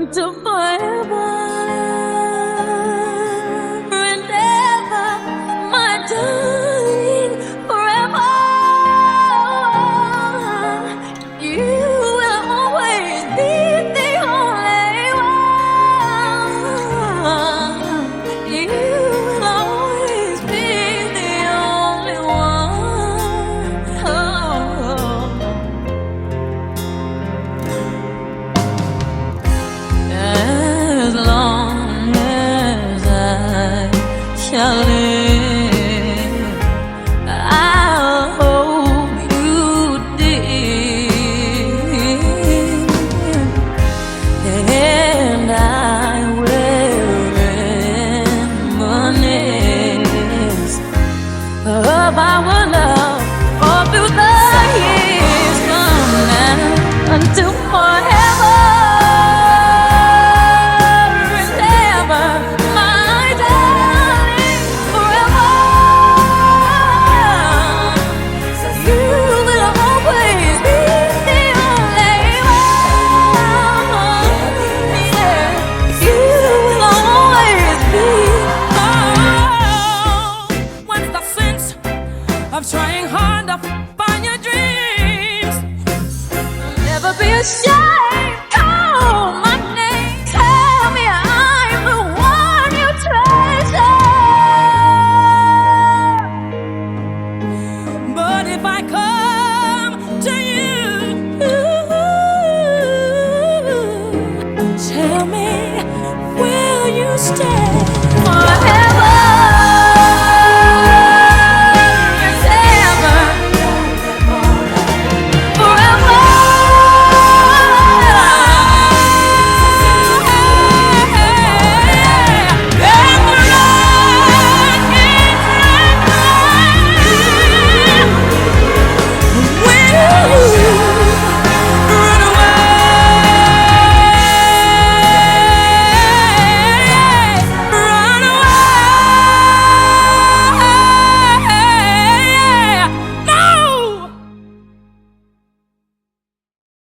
until forever and ever, my darling, forever. You will always be the only one. You will always be the only one. As long as I shall live, I'll hold you dear, and I will reminisce of our love all through the years from now until forever and ever, my darling, forever. You will always be the only one. Yeah, you will always be. What's the sense of trying hard to find your dreams? Never be ashamed. Call my name. Tell me I'm the one you treasure. But if I come to you, tell me, will you stay?